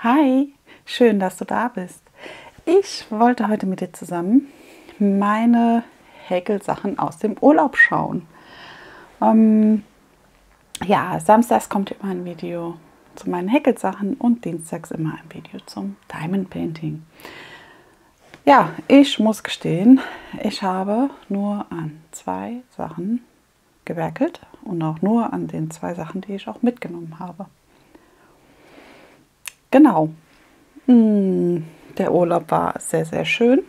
Hi, schön, dass du da bist. Ich wollte heute mit dir zusammen meine Häkelsachen aus dem Urlaub schauen. Ja, samstags kommt immer ein Video zu meinen Häkelsachen und dienstags immer ein Video zum Diamond Painting. Ja, ich muss gestehen, ich habe nur an 2 Sachen gewerkelt und auch nur an den 2 Sachen, die ich auch mitgenommen habe. Genau. Der Urlaub war sehr, sehr schön.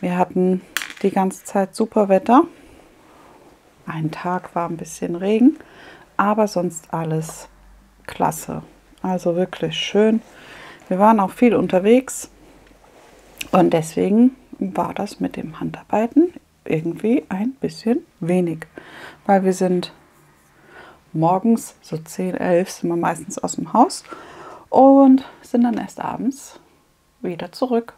Wir hatten die ganze Zeit super Wetter. Ein Tag war ein bisschen Regen, aber sonst alles klasse. Also wirklich schön. Wir waren auch viel unterwegs und deswegen war das mit dem Handarbeiten irgendwie ein bisschen wenig, weil wir sind morgens so 10, 11 sind wir meistens aus dem Haus und sind dann erst abends wieder zurück.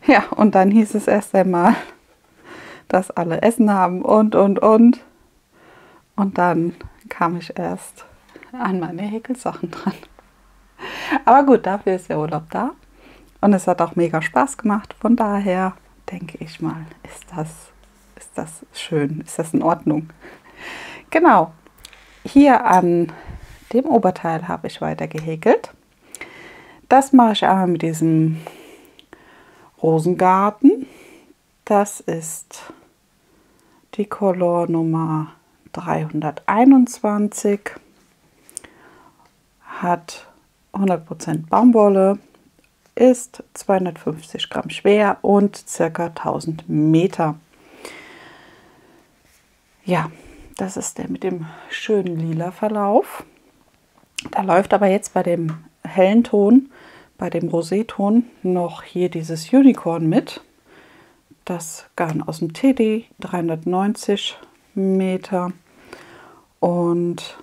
Ja, und dann hieß es erst einmal, dass alle Essen haben und. Und dann kam ich erst an meine Häkelsachen dran. Aber gut, dafür ist der Urlaub da. Und es hat auch mega Spaß gemacht. Von daher denke ich mal, ist das schön, ist das in Ordnung. Genau, hier an dem Oberteil habe ich weiter gehäkelt. Das mache ich einmal mit diesem Rosengarten. Das ist die Color Nummer 321. Hat 100% Baumwolle, ist 250 Gramm schwer und ca. 1000 Meter. Ja, das ist der mit dem schönen lila Verlauf. Da läuft aber jetzt bei dem hellen Ton, bei dem Roséton, noch hier dieses Unicorn mit. Das Garn aus dem Teddy, 390 Meter und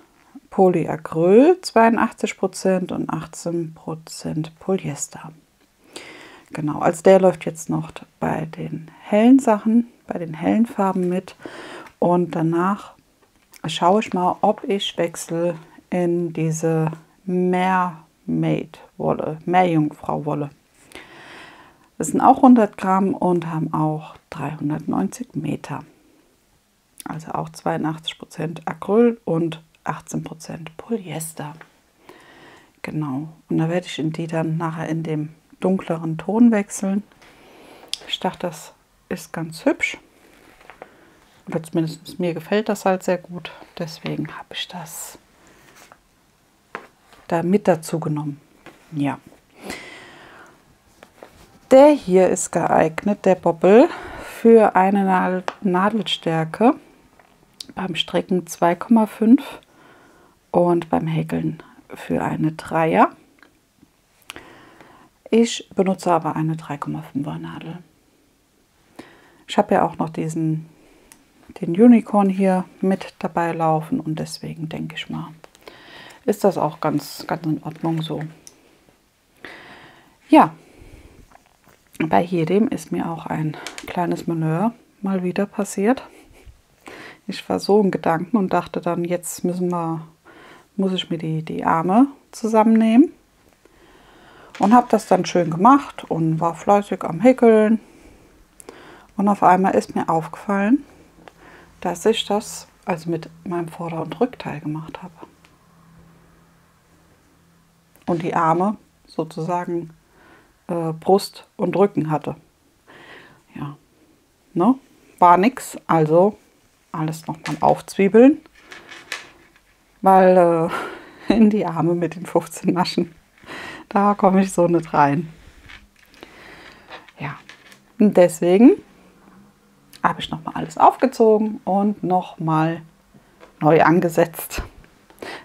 Polyacryl 82% und 18% Polyester. Genau, also der läuft jetzt noch bei den hellen Sachen, bei den hellen Farben mit und danach schaue ich mal, ob ich wechsle in diese Mermaid-Wolle, Meerjungfrau-Wolle. Das sind auch 100 Gramm und haben auch 390 Meter. Also auch 82% Acryl und 18% Polyester. Genau. Und da werde ich in die dann nachher in dem dunkleren Ton wechseln. Ich dachte, das ist ganz hübsch. Oder zumindest mir gefällt das halt sehr gut. Deswegen habe ich das da mit dazu genommen. Ja. Der hier ist geeignet, der Bobbel, für eine Nadelstärke beim Stricken 2,5 und beim Häkeln für eine 3er. Ich benutze aber eine 3,5er Nadel. Ich habe ja auch noch den Unicorn hier mit dabei laufen und deswegen denke ich mal, ist das auch ganz in Ordnung so. Ja, bei jedem ist mir auch ein kleines Malheur mal wieder passiert. Ich war so in Gedanken und dachte dann, jetzt muss ich mir die Arme zusammennehmen. Und habe das dann schön gemacht und war fleißig am Häkeln. Und auf einmal ist mir aufgefallen, dass ich das also mit meinem Vorder- und Rückteil gemacht habe. Und die Arme sozusagen Brust und Rücken hatte. Ja, ne? War nix, also alles nochmal aufzwiebeln, weil in die Arme mit den 15 Maschen, da komme ich so nicht rein. Ja, und deswegen habe ich nochmal alles aufgezogen und nochmal neu angesetzt.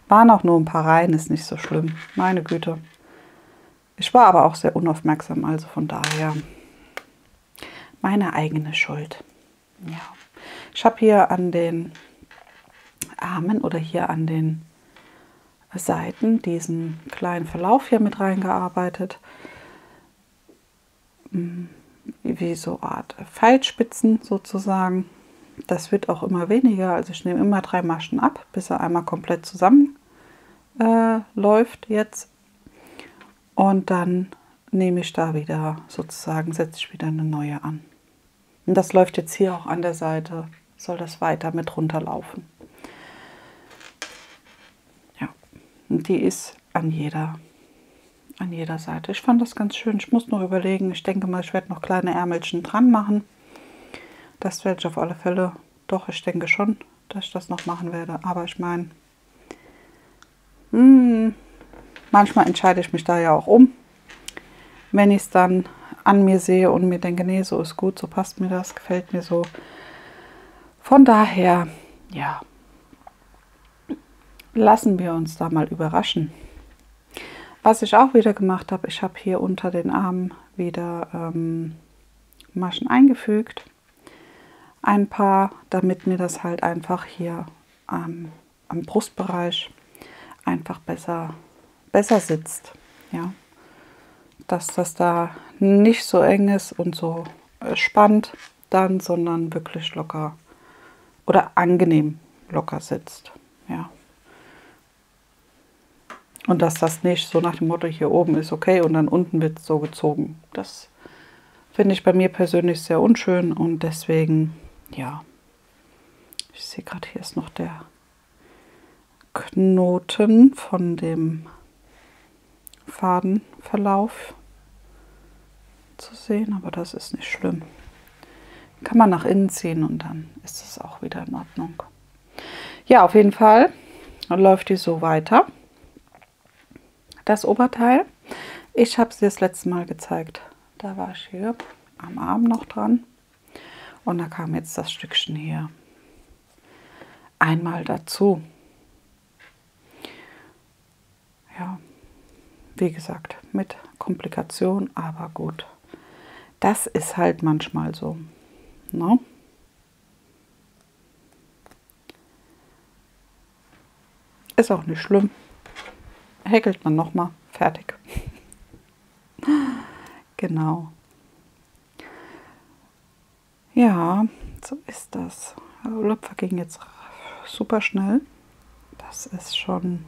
Waren auch nur ein paar Reihen, ist nicht so schlimm, meine Güte. Ich war aber auch sehr unaufmerksam, also von daher meine eigene Schuld. Ja. Ich habe hier an den Armen oder hier an den Seiten diesen kleinen Verlauf hier mit reingearbeitet. Wie so eine Art Pfeilspitzen sozusagen. Das wird auch immer weniger, also ich nehme immer 3 Maschen ab, bis er einmal komplett zusammen läuft jetzt. Und dann nehme ich da wieder sozusagen, setze ich wieder eine neue an. Und das läuft jetzt hier auch an der Seite, soll das weiter mit runterlaufen. Ja, und die ist an jeder Seite. Ich fand das ganz schön. Ich muss noch überlegen, ich denke mal, ich werde noch kleine Ärmelchen dran machen. Das werde ich auf alle Fälle, doch, ich denke schon, dass ich das noch machen werde. Aber ich meine, manchmal entscheide ich mich da ja auch um. Wenn ich es dann an mir sehe und mir denke, nee, so ist gut, so passt mir das, gefällt mir so. Von daher, ja, lassen wir uns da mal überraschen. Was ich auch wieder gemacht habe, ich habe hier unter den Armen wieder Maschen eingefügt. Ein paar, damit mir das halt einfach hier am Brustbereich einfach besser sitzt. Ja. Dass das da nicht so eng ist und so spannt dann, sondern wirklich locker oder angenehm locker sitzt. Ja. Und dass das nicht so nach dem Motto, hier oben ist okay und dann unten wird es so gezogen. Das finde ich bei mir persönlich sehr unschön und deswegen, ja, ich sehe gerade, hier ist noch der Knoten von dem Fadenverlauf zu sehen, aber das ist nicht schlimm. Kann man nach innen ziehen und dann ist es auch wieder in Ordnung. Ja, auf jeden Fall läuft die so weiter. Das Oberteil, ich habe es dir das letzte Mal gezeigt. Da war ich hier am Arm noch dran und da kam jetzt das Stückchen hier einmal dazu. Ja, wie gesagt, mit Komplikation, aber gut. Das ist halt manchmal so. Ne? Ist auch nicht schlimm. Häkelt man nochmal. Fertig. Genau. Ja, so ist das. Der Urlaub verging jetzt super schnell. Das ist schon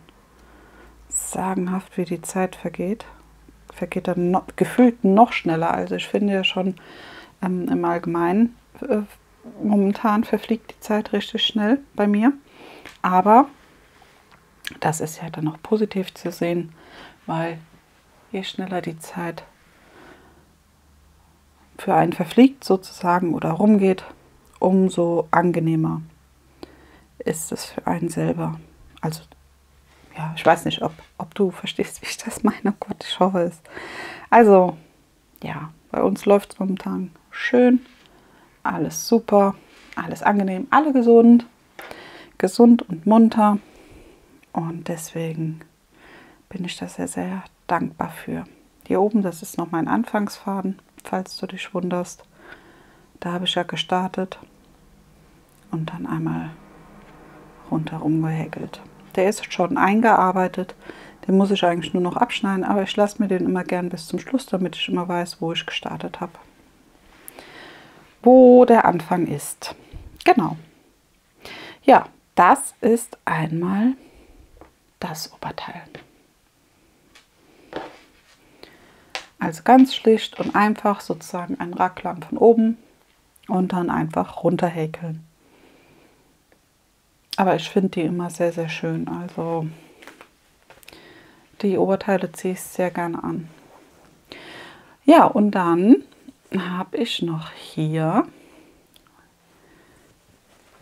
sagenhaft, wie die Zeit vergeht. Vergeht dann noch, gefühlt noch schneller. Also ich finde ja schon im Allgemeinen, momentan verfliegt die Zeit richtig schnell bei mir. Aber das ist ja dann auch positiv zu sehen, weil je schneller die Zeit für einen verfliegt sozusagen oder rumgeht, umso angenehmer ist es für einen selber. Also ja, ich weiß nicht, ob du verstehst, wie ich das meine. Oh Gott, ich hoffe es. Also ja, bei uns läuft es momentan schön, alles super, alles angenehm, alle gesund und munter. Und deswegen bin ich da sehr, sehr dankbar für. Hier oben, das ist noch mein Anfangsfaden, falls du dich wunderst. Da habe ich ja gestartet und dann einmal rundherum gehäkelt. Der ist schon eingearbeitet, den muss ich eigentlich nur noch abschneiden, aber ich lasse mir den immer gern bis zum Schluss, damit ich immer weiß, wo ich gestartet habe. Wo der Anfang ist. Genau. Ja, das ist einmal das Oberteil. Also ganz schlicht und einfach sozusagen ein Raglan von oben und dann einfach runter häkeln. Aber ich finde die immer sehr, sehr schön. Also die Oberteile ziehe ich sehr gerne an. Ja, und dann habe ich noch hier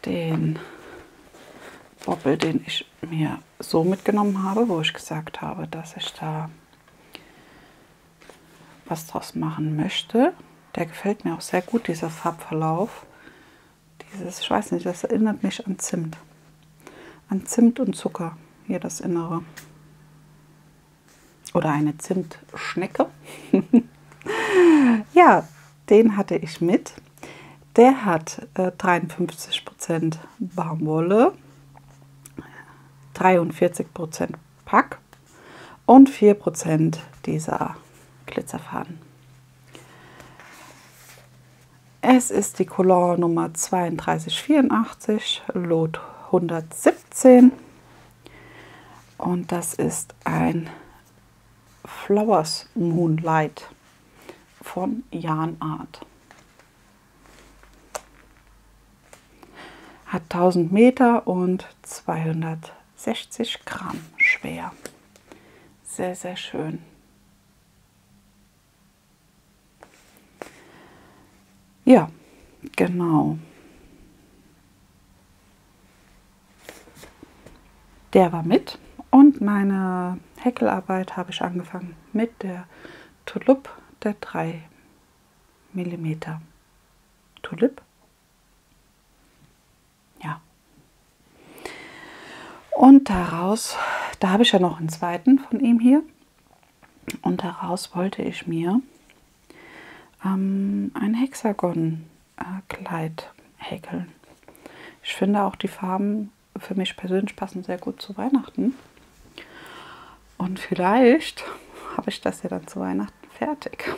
den Bobbel, den ich mir so mitgenommen habe, wo ich gesagt habe, dass ich da was draus machen möchte. Der gefällt mir auch sehr gut, dieser Farbverlauf. Dieses, ich weiß nicht, das erinnert mich an Zimt. An Zimt und Zucker, hier das Innere. Oder eine Zimtschnecke. Ja, den hatte ich mit. Der hat 53% Baumwolle, 43% Pack und 4% dieser Glitzerfaden. Es ist die Couleur Nummer 3284, Lot 117. Und das ist ein Flowers Moonlight von Yarn Art. Hat 1000 Meter und 260 Gramm schwer. Sehr, sehr schön. Ja, genau. Der war mit und meine Häkelarbeit habe ich angefangen mit der Tulip der 3 mm. Tulip? Ja. Und daraus, da habe ich ja noch einen zweiten von ihm hier. Und daraus wollte ich mir ein Hexagon-Kleid häkeln. Ich finde auch die Farben für mich persönlich passen sehr gut zu Weihnachten. Und vielleicht habe ich das ja dann zu Weihnachten fertig.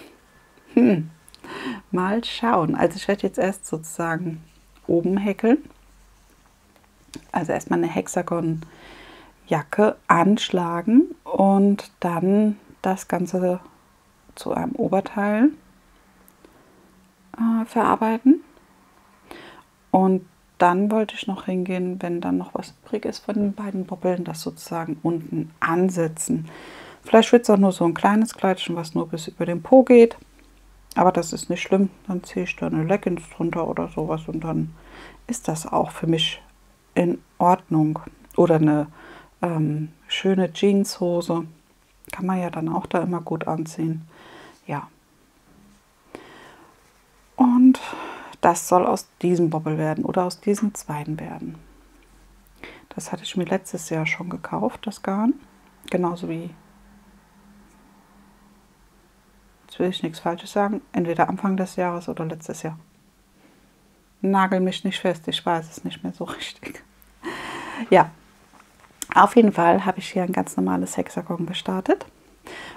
Mal schauen. Also ich werde jetzt erst sozusagen oben häkeln. Also erstmal eine Hexagon-Jacke anschlagen und dann das Ganze zu einem Oberteil verarbeiten. Und dann wollte ich noch hingehen, wenn dann noch was übrig ist von den beiden Bobbeln, das sozusagen unten ansetzen. Vielleicht wird es auch nur so ein kleines Kleidchen, was nur bis über den Po geht. Aber das ist nicht schlimm. Dann ziehe ich da eine Leggings drunter oder sowas und dann ist das auch für mich in Ordnung. Oder eine schöne Jeanshose. Kann man ja dann auch da immer gut anziehen. Ja. Und das soll aus diesem Bobbel werden oder aus diesen zweien werden. Das hatte ich mir letztes Jahr schon gekauft, das Garn. Genauso wie, jetzt will ich nichts Falsches sagen, entweder Anfang des Jahres oder letztes Jahr. Nagel mich nicht fest, ich weiß es nicht mehr so richtig. Ja, auf jeden Fall habe ich hier ein ganz normales Hexagon gestartet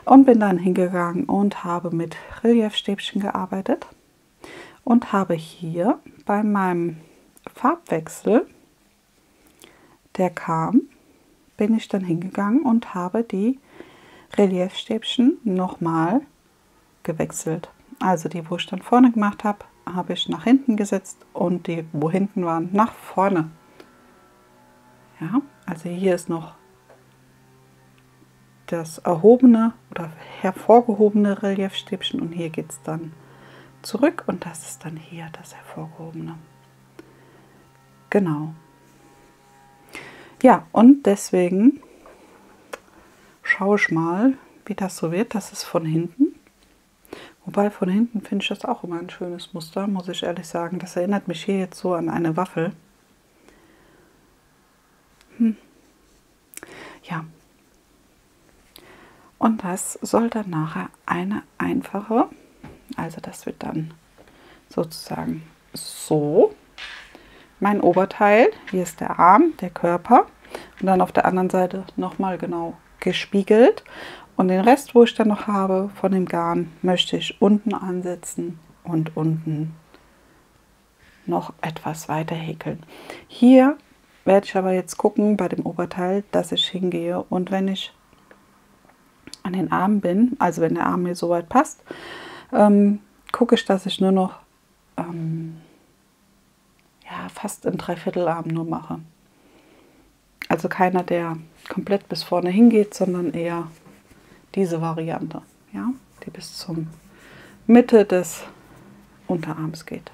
und bin dann hingegangen und habe mit Reliefstäbchen gearbeitet. Und habe hier bei meinem Farbwechsel, der kam, bin ich dann hingegangen und habe die Reliefstäbchen nochmal gewechselt. Also die, wo ich dann vorne gemacht habe, habe ich nach hinten gesetzt und die, wo hinten waren, nach vorne. Ja, also hier ist noch das erhobene oder hervorgehobene Reliefstäbchen und hier geht es dann zurück und das ist dann hier das hervorgehobene. Genau. Ja, und deswegen schaue ich mal, wie das so wird. Das ist von hinten. Wobei von hinten finde ich das auch immer ein schönes Muster, muss ich ehrlich sagen. Das erinnert mich hier jetzt so an eine Waffel. Ja. Und das soll dann nachher eine einfache, also das wird dann sozusagen so mein Oberteil. Hier ist der Arm, der Körper und dann auf der anderen Seite nochmal genau gespiegelt. Und den Rest, wo ich dann noch habe von dem Garn, möchte ich unten ansetzen und unten noch etwas weiter häkeln. Hier werde ich aber jetzt gucken bei dem Oberteil, dass ich hingehe und wenn ich an den Armen bin, also wenn der Arm mir soweit passt, gucke ich, dass ich nur noch ja, fast einen Dreiviertelarm nur mache. Also keiner, der komplett bis vorne hingeht, sondern eher diese Variante, ja, die bis zum Mitte des Unterarms geht.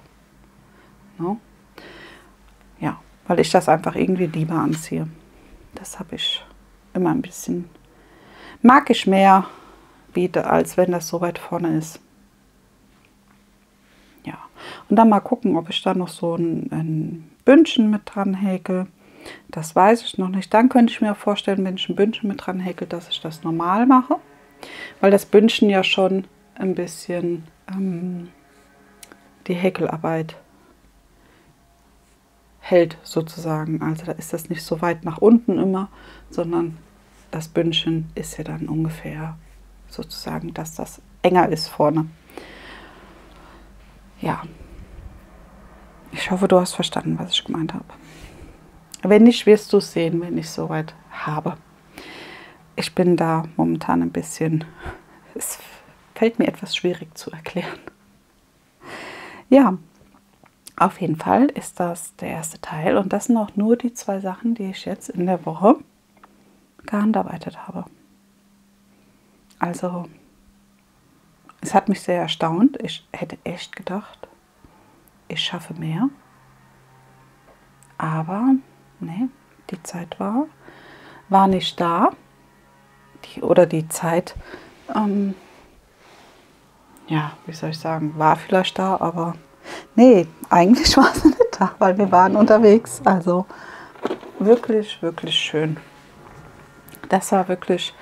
No? Ja, weil ich das einfach irgendwie lieber anziehe. Das habe ich immer ein bisschen, mag ich mehr, als wenn das so weit vorne ist. Ja, und dann mal gucken, ob ich da noch so ein Bündchen mit dran häkel. Das weiß ich noch nicht. Dann könnte ich mir vorstellen, wenn ich ein Bündchen mit dran häkel, dass ich das normal mache. Weil das Bündchen ja schon ein bisschen die Häkelarbeit hält sozusagen. Also da ist das nicht so weit nach unten immer, sondern das Bündchen ist ja dann ungefähr sozusagen, dass das enger ist vorne. Ja, ich hoffe, du hast verstanden, was ich gemeint habe. Wenn nicht, wirst du es sehen, wenn ich es soweit habe. ich bin da momentan ein bisschen, es fällt mir etwas schwierig zu erklären. Ja, auf jeden Fall ist das der erste Teil und das sind auch nur die 2 Sachen, die ich jetzt in der Woche gehandarbeitet habe. Also, es hat mich sehr erstaunt. Ich hätte echt gedacht, ich schaffe mehr. Aber, nee, die Zeit war nicht da. Die Zeit, ja, wie soll ich sagen, war vielleicht da, aber nee, eigentlich war sie nicht da, weil wir waren unterwegs. Also wirklich, wirklich schön. Das war wirklich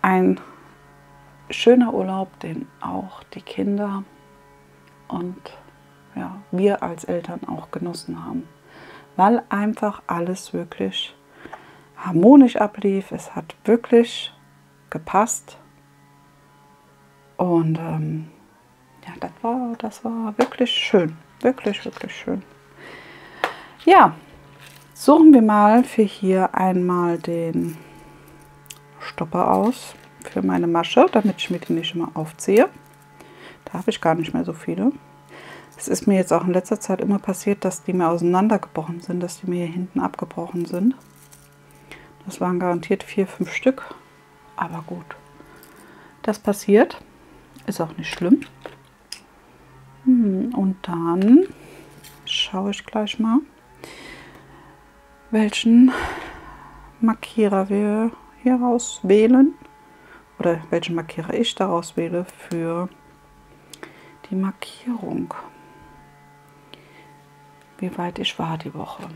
ein schöner Urlaub, den auch die Kinder und ja, wir als Eltern auch genossen haben, weil einfach alles wirklich harmonisch ablief. Es hat wirklich gepasst und ja, das war wirklich schön, wirklich, wirklich schön. Ja, suchen wir mal für hier einmal den Stopper aus für meine Masche, damit ich mir die nicht immer aufziehe. Da habe ich gar nicht mehr so viele. Es ist mir jetzt auch in letzter Zeit immer passiert, dass die mir auseinandergebrochen sind, dass die mir hier hinten abgebrochen sind. Das waren garantiert 4, 5 Stück, aber gut. Das passiert, ist auch nicht schlimm. Und dann schaue ich gleich mal, welchen Markierer wir hier auswählen oder welchen Markierer ich daraus wähle für die Markierung, wie weit ich war die Woche.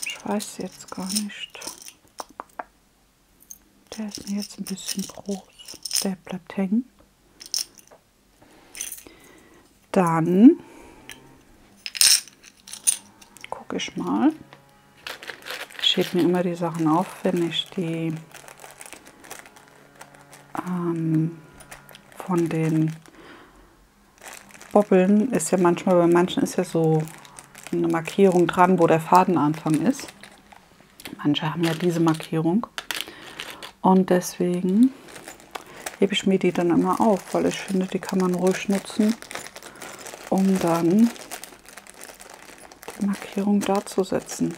Ich weiß jetzt gar nicht. Der ist mir jetzt ein bisschen groß. Der bleibt hängen. Dann gucke ich mal. Ich hebe mir immer die Sachen auf, wenn ich die von den Bobbeln ist ja manchmal, bei manchen ist ja so eine Markierung dran, wo der Fadenanfang ist. Manche haben ja diese Markierung. Und deswegen hebe ich mir die dann immer auf, weil ich finde, die kann man ruhig nutzen, um dann die Markierung da zu setzen.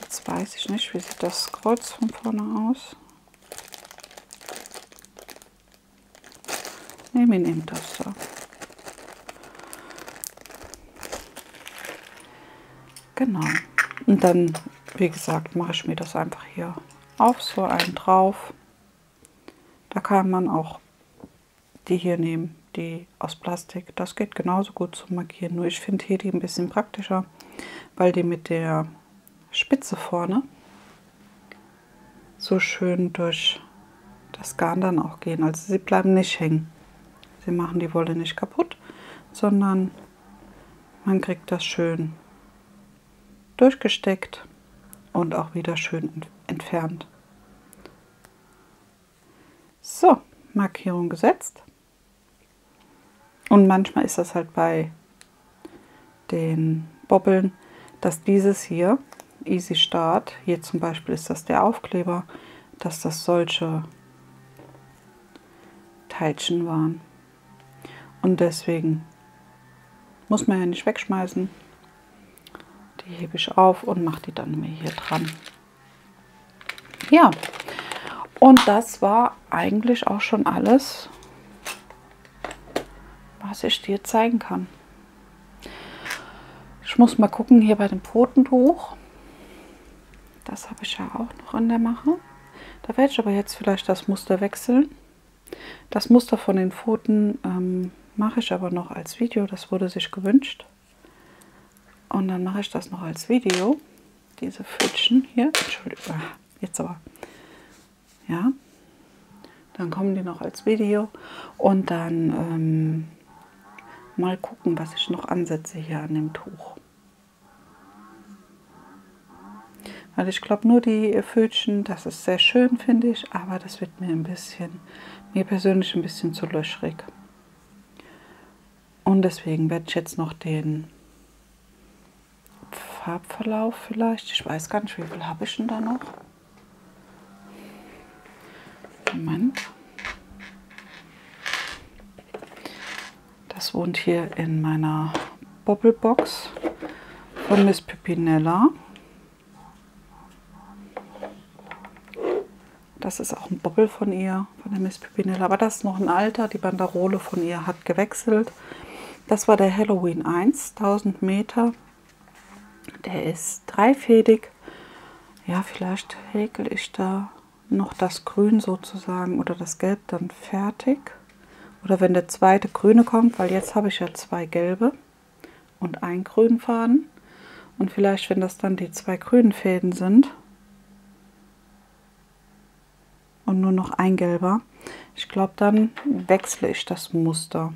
Jetzt weiß ich nicht, wie sieht das Kreuz von vorne aus. Ne, wir nehmen das da. Genau. Und dann, wie gesagt, mache ich mir das einfach hier auf so einen drauf. Da kann man auch die hier nehmen, die aus Plastik. Das geht genauso gut zum Markieren. Nur ich finde hier die ein bisschen praktischer, weil die mit der Spitze vorne so schön durch das Garn dann auch gehen. Also sie bleiben nicht hängen. Sie machen die Wolle nicht kaputt, sondern man kriegt das schön durchgesteckt und auch wieder schön entfernt. So, Markierung gesetzt. Und manchmal ist das halt bei den Bobbeln, dass dieses hier, Easy Start, hier zum Beispiel ist das der Aufkleber, dass das solche Teilchen waren. Und deswegen muss man ja nicht wegschmeißen. Die hebe ich auf und mache die dann mir hier dran. Ja, und das war eigentlich auch schon alles, was ich dir zeigen kann. Ich muss mal gucken hier bei dem Pfotentuch. Das habe ich ja auch noch an der Mache. Da werde ich aber jetzt vielleicht das Muster wechseln. Das Muster von den Pfoten mache ich aber noch als Video. Das wurde sich gewünscht. Und dann mache ich das noch als Video. Diese Pfötchen hier. Entschuldigung, jetzt aber. Ja. Dann kommen die noch als Video. Und dann mal gucken, was ich noch ansetze hier an dem Tuch. Weil ich glaube, nur die Pfötchen, das ist sehr schön, finde ich. Aber das wird mir persönlich ein bisschen zu löchrig. Und deswegen werde ich jetzt noch den Farbverlauf vielleicht. Ich weiß gar nicht, wie viel habe ich denn da noch. Moment. Das wohnt hier in meiner Bobblebox von Miss Pimpinella. Das ist auch ein Bobble von ihr, von der Miss Pimpinella. Aber das ist noch ein alter. Die Banderole von ihr hat gewechselt. Das war der Halloween 1, 1000 Meter. Der ist dreifädig. Ja, vielleicht häkel ich da noch das Grün sozusagen oder das Gelb dann fertig. Oder wenn der zweite grüne kommt, weil jetzt habe ich ja 2 gelbe und einen grünen Faden. Und vielleicht, wenn das dann die 2 grünen Fäden sind und nur noch ein gelber, ich glaube, dann wechsle ich das Muster.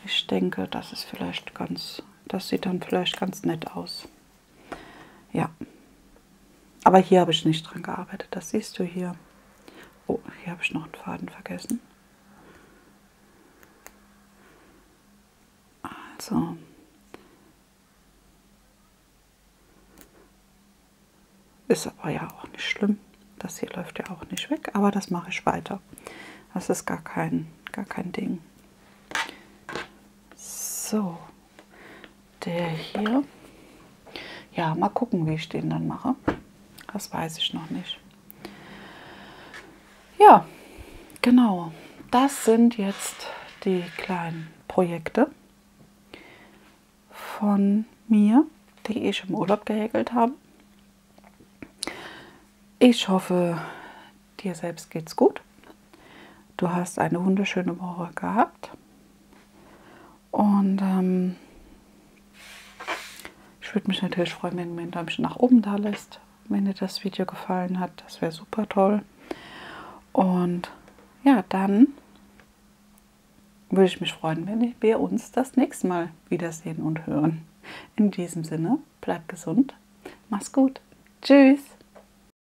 Ich denke, das ist vielleicht das sieht dann vielleicht ganz nett aus. Ja. Aber hier habe ich nicht dran gearbeitet. Das siehst du hier. Oh, hier habe ich noch einen Faden vergessen. Also. Ist aber ja auch nicht schlimm. Das hier läuft ja auch nicht weg. Aber das mache ich weiter. Das ist gar kein Ding. So. Der hier. Ja, mal gucken, wie ich den dann mache. Das weiß ich noch nicht. Ja, genau. Das sind jetzt die kleinen Projekte von mir, die ich im Urlaub gehäkelt habe. Ich hoffe, dir selbst geht's gut. Du hast eine wunderschöne Woche gehabt. Und ich würde mich natürlich freuen, wenn du mir ein Däumchen nach oben da lässt, wenn dir das Video gefallen hat. Das wäre super toll. Und ja, dann würde ich mich freuen, wenn wir uns das nächste Mal wiedersehen und hören. In diesem Sinne, bleib gesund, mach's gut. Tschüss.